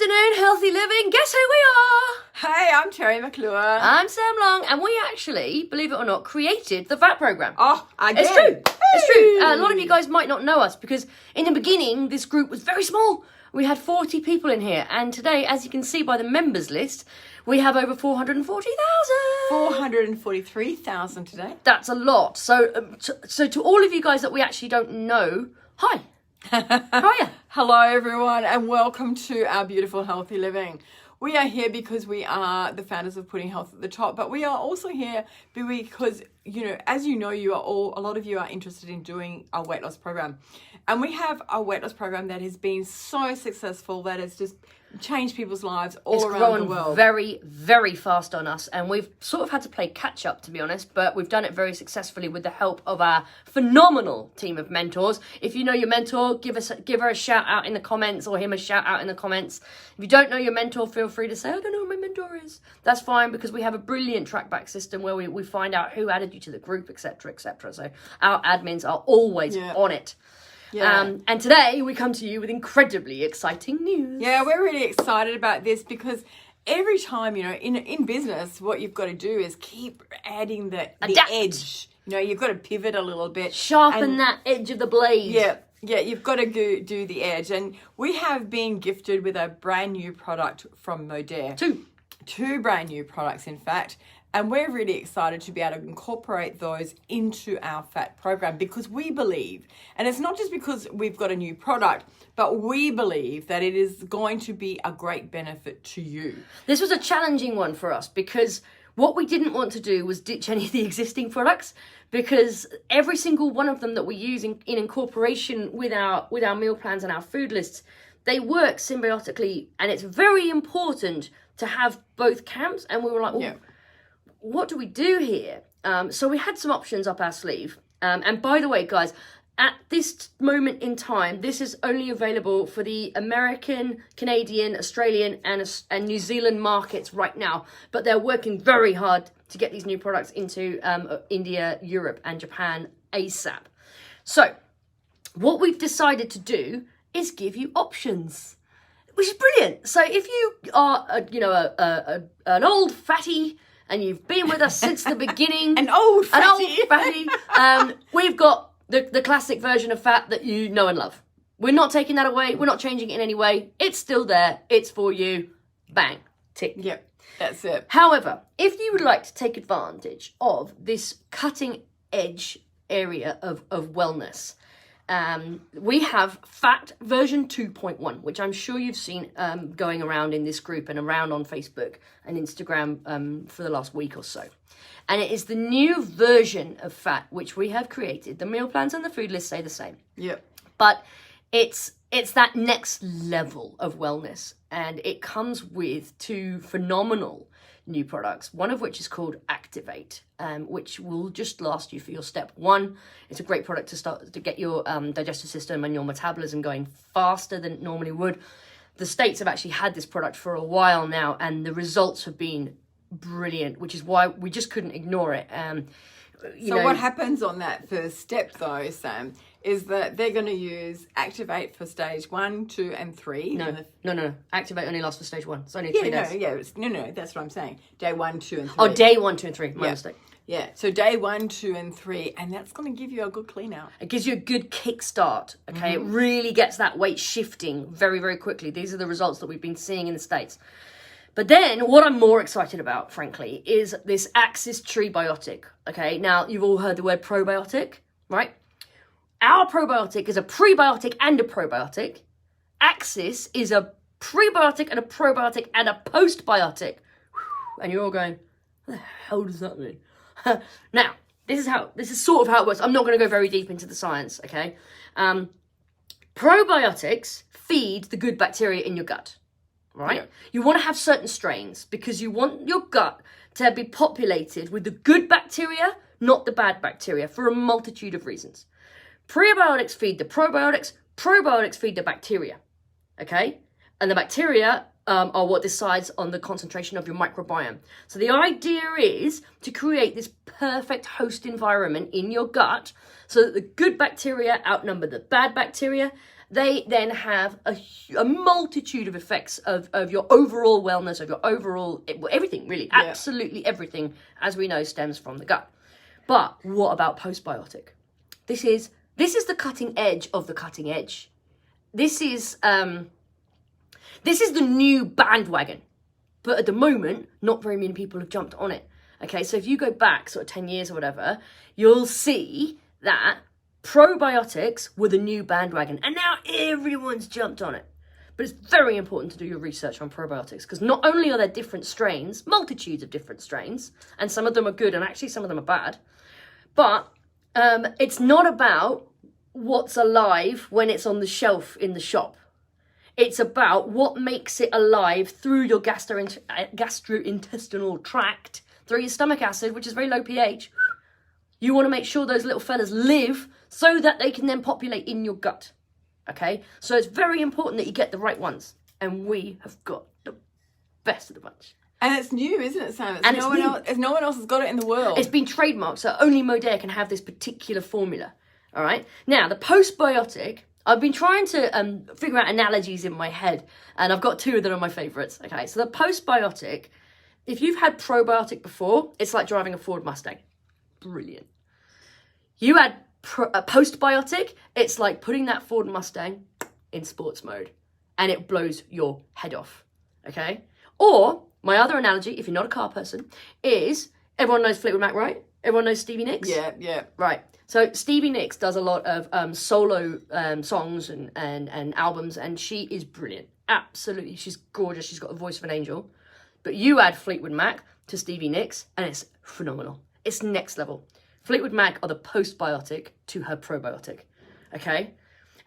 afternoon, healthy living. Guess who we are? Hey, I'm Terry McClure. I'm Sam Long, and we actually, believe it or not, created the Phatt program. Oh, again. It's true. Hey. It's true. A lot of you guys might not know us because in the beginning, this group was very small. We had 40 people in here, and today, as you can see by the members list, we have over 440,000. 443,000 today. That's a lot. So to all of you guys that we actually don't know, hi. How are you? Hello, everyone, and welcome to our beautiful Healthy Living. We are here because we are the founders of Putting Health at the Top, but we are also here because, as you know, a lot of you are interested in doing a weight loss program. And we have a weight loss program that has been so successful that it's just changed people's lives all around the world. It's grown very, very fast on us, and we've sort of had to play catch up, to be honest, but we've done it very successfully with the help of our phenomenal team of mentors. If you know your mentor, give her a shout out in the comments, or him a shout out in the comments. If you don't know your mentor, feel free to say, I don't know who my mentor is. That's fine, because we have a brilliant track back system where we find out who added you to the group, etc., etc. So our admins are always on it. Yeah. And today we come to you with incredibly exciting news. Yeah, we're really excited about this because every time, in business, what you've got to do is keep adding the edge. You've got to pivot a little bit. Sharpen that edge of the blade. Yeah, you've got to do the edge. And we have been gifted with a brand new product from Modere. Two brand new products, in fact. And we're really excited to be able to incorporate those into our Phatt program because we believe, and it's not just because we've got a new product, but we believe that it is going to be a great benefit to you. This was a challenging one for us because what we didn't want to do was ditch any of the existing products, because every single one of them that we use in incorporation with our meal plans and our food lists, they work symbiotically, and it's very important to have both camps. And we were like, what do we do here? So we had some options up our sleeve. And by the way, guys, at this moment in time, this is only available for the American, Canadian, Australian, and New Zealand markets right now. But they're working very hard to get these new products into India, Europe, and Japan ASAP. So what we've decided to do is give you options, which is brilliant. So if you are, an old fatty, and you've been with us since the beginning. An old fatty. We've got the classic version of Phatt that you know and love. We're not taking that away. We're not changing it in any way. It's still there. It's for you. Bang. Tick. Yep, that's it. However, if you would like to take advantage of this cutting edge area of wellness, we have Phatt version 2.1, which I'm sure you've seen going around in this group and around on Facebook and Instagram for the last week or so. And it is the new version of Phatt which we have created. The meal plans and the food lists stay the same. Yep. But it's that next level of wellness, and it comes with two phenomenal new products, one of which is called Activate, which will just last you for your step one. It's a great product to get your digestive system and your metabolism going faster than it normally would. The States have actually had this product for a while now, and the results have been brilliant, which is why we just couldn't ignore it. What happens on that first step, though, Sam, is that they're going to use Activate for stage 1, 2, and 3. No. Activate only lasts for stage 1. It's only 3 days. No, that's what I'm saying. Day 1, 2, and 3. Oh, day 1, 2, and 3. My mistake. Yeah, so day 1, 2, and 3, and that's going to give you a good clean out. It gives you a good kickstart, okay? It really gets that weight shifting very, very quickly. These are the results that we've been seeing in the States. But then what I'm more excited about, frankly, is this Axis Treebiotic, okay? Now, you've all heard the word probiotic, right? Our probiotic is a prebiotic and a probiotic. Axis is a prebiotic and a probiotic and a postbiotic. And you're all going, what the hell does that mean? Now, this is sort of how it works. I'm not going to go very deep into the science, okay? Probiotics feed the good bacteria in your gut, right? Yeah. You want to have certain strains because you want your gut to be populated with the good bacteria, not the bad bacteria, for a multitude of reasons. Prebiotics feed the probiotics, probiotics feed the bacteria, okay? And the bacteria are what decides on the concentration of your microbiome. So the idea is to create this perfect host environment in your gut so that the good bacteria outnumber the bad bacteria, they then have a multitude of effects of your overall wellness, of your overall, everything really, absolutely everything, as we know, stems from the gut. But what about postbiotic? This is the cutting edge of the cutting edge. This is the new bandwagon. But at the moment, not very many people have jumped on it. Okay, so if you go back sort of 10 years or whatever, you'll see that probiotics were the new bandwagon. And now everyone's jumped on it. But it's very important to do your research on probiotics, because not only are there different strains, multitudes of different strains, and some of them are good and actually some of them are bad, but it's not about what's alive when it's on the shelf in the shop. It's about what makes it alive through your gastrointestinal tract, through your stomach acid, which is very low pH. You want to make sure those little fellas live so that they can then populate in your gut. Okay? So it's very important that you get the right ones. And we have got the best of the bunch. And it's new, isn't it, Sam? No one else has got it in the world. It's been trademarked, so only Modere can have this particular formula. All right? Now, the postbiotic, I've been trying to figure out analogies in my head, and I've got two that are my favourites. Okay, so the postbiotic, if you've had probiotic before, it's like driving a Ford Mustang. Brilliant. You add a postbiotic, it's like putting that Ford Mustang in sports mode, and it blows your head off. Okay? Or my other analogy, if you're not a car person, is everyone knows Fleetwood Mac, right? Everyone knows Stevie Nicks? Yeah. Right. So Stevie Nicks does a lot of solo songs and albums, and she is brilliant. Absolutely. She's gorgeous. She's got the voice of an angel. But you add Fleetwood Mac to Stevie Nicks, and it's phenomenal. It's next level. Fleetwood Mac are the postbiotic to her probiotic. Okay?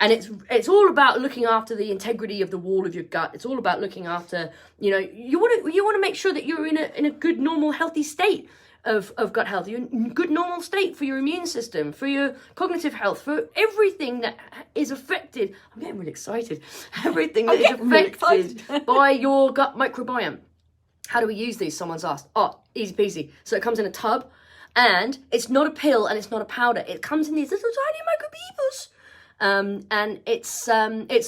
And it's all about looking after the integrity of the wall of your gut. It's all about looking after, you want to make sure that you're in a good, normal, healthy state of gut health. You're in a good, normal state for your immune system, for your cognitive health, for everything that is affected. I'm getting really excited. Everything that is affected by your gut microbiome. How do we use these? Someone's asked. Oh, easy peasy. So it comes in a tub, and it's not a pill and it's not a powder. It comes in these little tiny microbeavers. And it's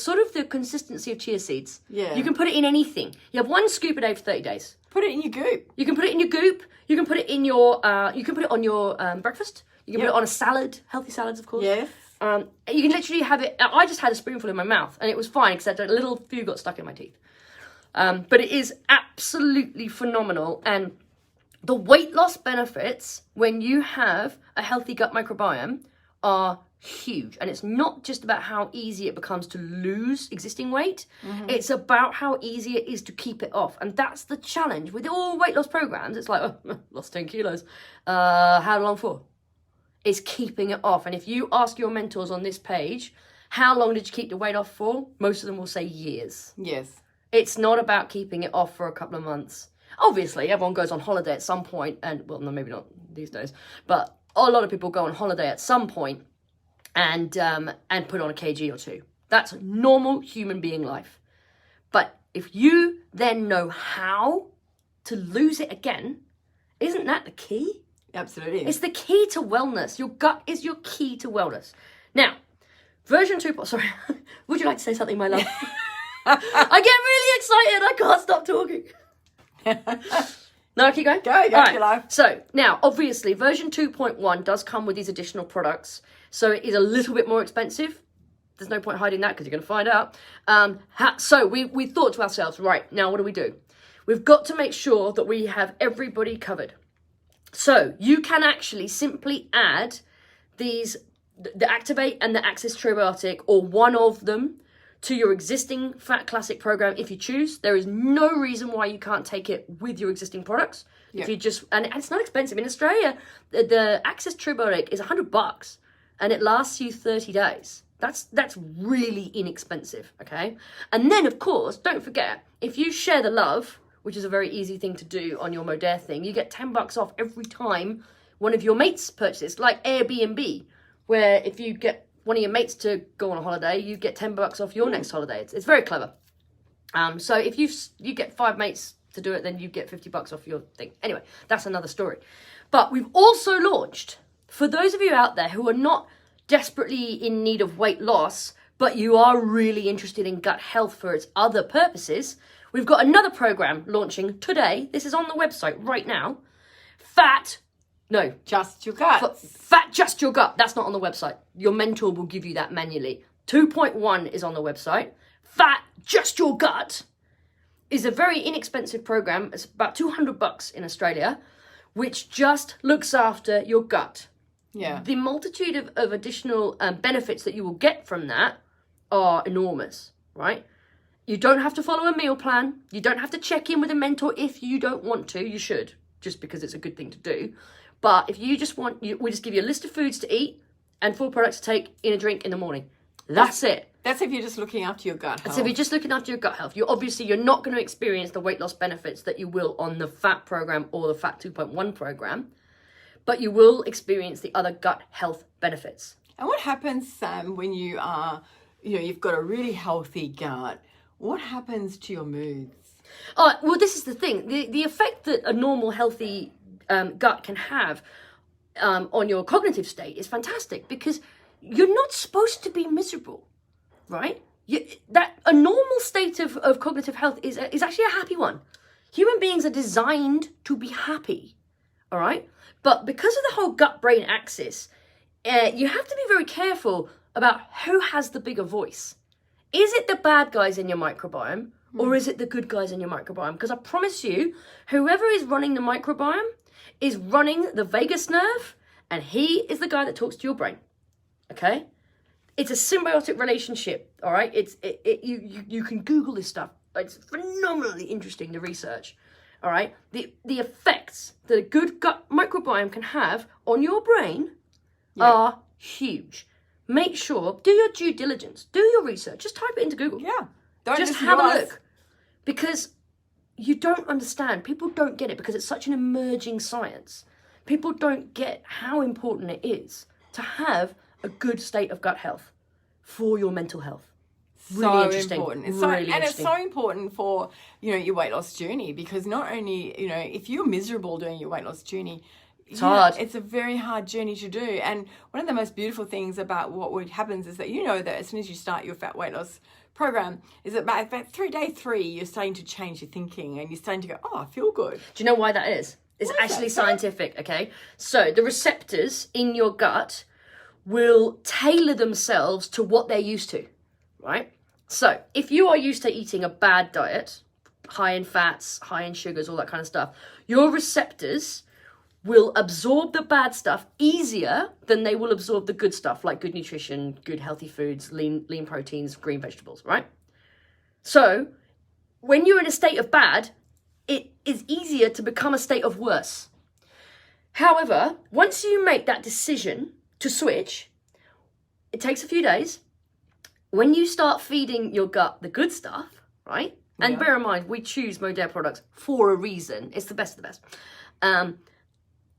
sort of the consistency of chia seeds. Yeah. You can put it in anything. You have one scoop a day for 30 days. Put it in your goop. You can put it in your goop. You can put it in your. You can put it on your breakfast. You can put it on a salad, healthy salads, of course. Yes. You can literally have it. I just had a spoonful in my mouth, and it was fine, except a little few got stuck in my teeth. But it is absolutely phenomenal, and the weight loss benefits when you have a healthy gut microbiome are huge. And it's not just about how easy it becomes to lose existing weight. Mm-hmm. It's about how easy it is to keep it off. And that's the challenge with all weight loss programs. It's like, oh, lost 10 kilos. How long for? It's keeping it off. And if you ask your mentors on this page, how long did you keep the weight off for? Most of them will say years. Yes. It's not about keeping it off for a couple of months. Obviously, everyone goes on holiday at some point, and well, no, maybe not these days, but a lot of people go on holiday at some point and put on a kg or two. That's normal human being life. But if you then know how to lose it again, isn't that the key? Absolutely. It's the key to wellness. Your gut is your key to wellness. Now, version 2. Sorry, would you like to say something, my love? I get really excited. I can't stop talking. No, keep going? Go, right. Life. So, now, obviously, version 2.1 does come with these additional products. So, it is a little bit more expensive. There's no point hiding that because you're going to find out. So, we thought to ourselves, right, now what do? We've got to make sure that we have everybody covered. So, you can actually simply add these, the Activate and the Access Probiotic, or one of them, to your existing Phatt Classic program if you choose. There is no reason why you can't take it with your existing products. Yep. If you just, and it's not expensive. In Australia, the Access Probiotic is $100 and it lasts you 30 days. That's really inexpensive, okay? And then, of course, don't forget, if you share the love, which is a very easy thing to do on your Modere thing, you get $10 off every time one of your mates purchases, like Airbnb, where if you get one of your mates to go on a holiday, you get $10 off your next holiday. It's very clever. So if you get 5 mates to do it, then you get $50 off your thing. Anyway, that's another story. But we've also launched, for those of you out there who are not desperately in need of weight loss, but you are really interested in gut health for its other purposes, we've got another program launching today. This is on the website right now. Fat Just Your Gut. Fat Just Your Gut. That's not on the website. Your mentor will give you that manually. 2.1 is on the website. Fat Just Your Gut is a very inexpensive program. It's about $200 in Australia, which just looks after your gut. Yeah. The multitude of additional benefits that you will get from that are enormous, right? You don't have to follow a meal plan. You don't have to check in with a mentor if you don't want to. You should, just because it's a good thing to do. But if you just want, we just give you a list of foods to eat and 4 products to take in a drink in the morning. That's it. That's if you're just looking after your gut health. So if you're just looking after your gut health, you're not going to experience the weight loss benefits that you will on the Phatt program or the Phatt 2.1 program, but you will experience the other gut health benefits. And what happens, Sam, when you are, you've got a really healthy gut? What happens to your moods? Oh, well, this is the thing. The effect that a normal, healthy gut can have on your cognitive state is fantastic, because you're not supposed to be miserable, right? That a normal state of cognitive health is actually a happy one. Human beings are designed to be happy, all right? But because of the whole gut-brain axis, you have to be very careful about who has the bigger voice. Is it the bad guys in your microbiome, or is it the good guys in your microbiome? Because I promise you, whoever is running the microbiome is running the vagus nerve, and he is the guy that talks to your brain, okay? It's a symbiotic relationship, all right? You can Google this stuff. It's phenomenally interesting to research, all right? The effects that a good gut microbiome can have on your brain are huge. Make sure, do your due diligence, do your research. Just type it into Google. Yeah. Don't just have a look. Because you don't understand. People don't get it because it's such an emerging science. People don't get how important it is to have a good state of gut health for your mental health. Really interesting. Important. It's so important for, your weight loss journey, because not only, if you're miserable doing your weight loss journey, it's hard. It's a very hard journey to do. And one of the most beautiful things about what happens is that that as soon as you start your fat weight loss program, is that about day 3, you're starting to change your thinking and you're starting to go, oh, I feel good. Do you know why that is? It's actually scientific, okay? So the receptors in your gut will tailor themselves to what they're used to, right? So if you are used to eating a bad diet, high in fats, high in sugars, all that kind of stuff, your receptors will absorb the bad stuff easier than they will absorb the good stuff, like good nutrition, good healthy foods, lean proteins, green vegetables, right? So when you're in a state of bad, it is easier to become a state of worse. However, once you make that decision to switch, it takes a few days. When you start feeding your gut the good stuff, right? And bear in mind, we choose Modere products for a reason. It's the best of the best.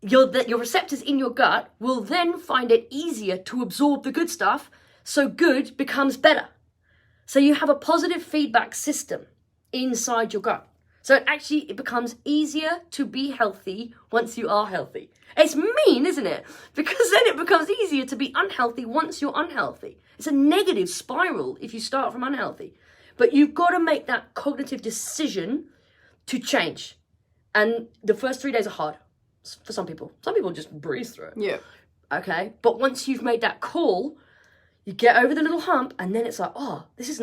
Your receptors in your gut will then find it easier to absorb the good stuff, so good becomes better. So you have a positive feedback system inside your gut. So it becomes easier to be healthy once you are healthy. It's mean, isn't it? Because then it becomes easier to be unhealthy once you're unhealthy. It's a negative spiral if you start from unhealthy. But you've got to make that cognitive decision to change. And the first 3 days are hard for some people. Some people just breeze through it. Yeah. Okay? But once you've made that call, you get over the little hump, and then it's like, oh, this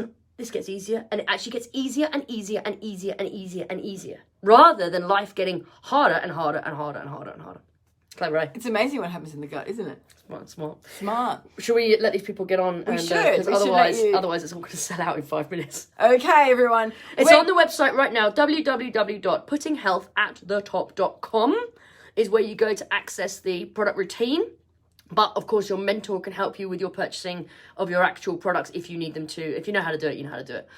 gets easier, and it actually gets easier and easier and easier and easier and easier, rather than life getting harder and harder and harder and harder and harder. Clever, right? It's amazing what happens in the gut, isn't it? Smart. Should we let these people get on? We should. Because otherwise it's all going to sell out in 5 minutes. Okay, everyone. It's on the website right now. www.puttinghealthatthetop.com is where you go to access the product routine. But, of course, your mentor can help you with your purchasing of your actual products if you need them to. If you know how to do it, you know how to do it.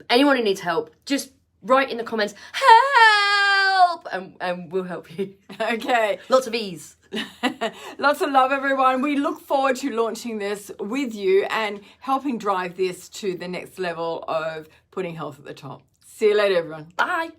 Anyone who needs help, just write in the comments, help! And we'll help you. Okay. Lots of ease. Lots of love, everyone. We look forward to launching this with you and helping drive this to the next level of putting health at the top. See you later, everyone. Bye.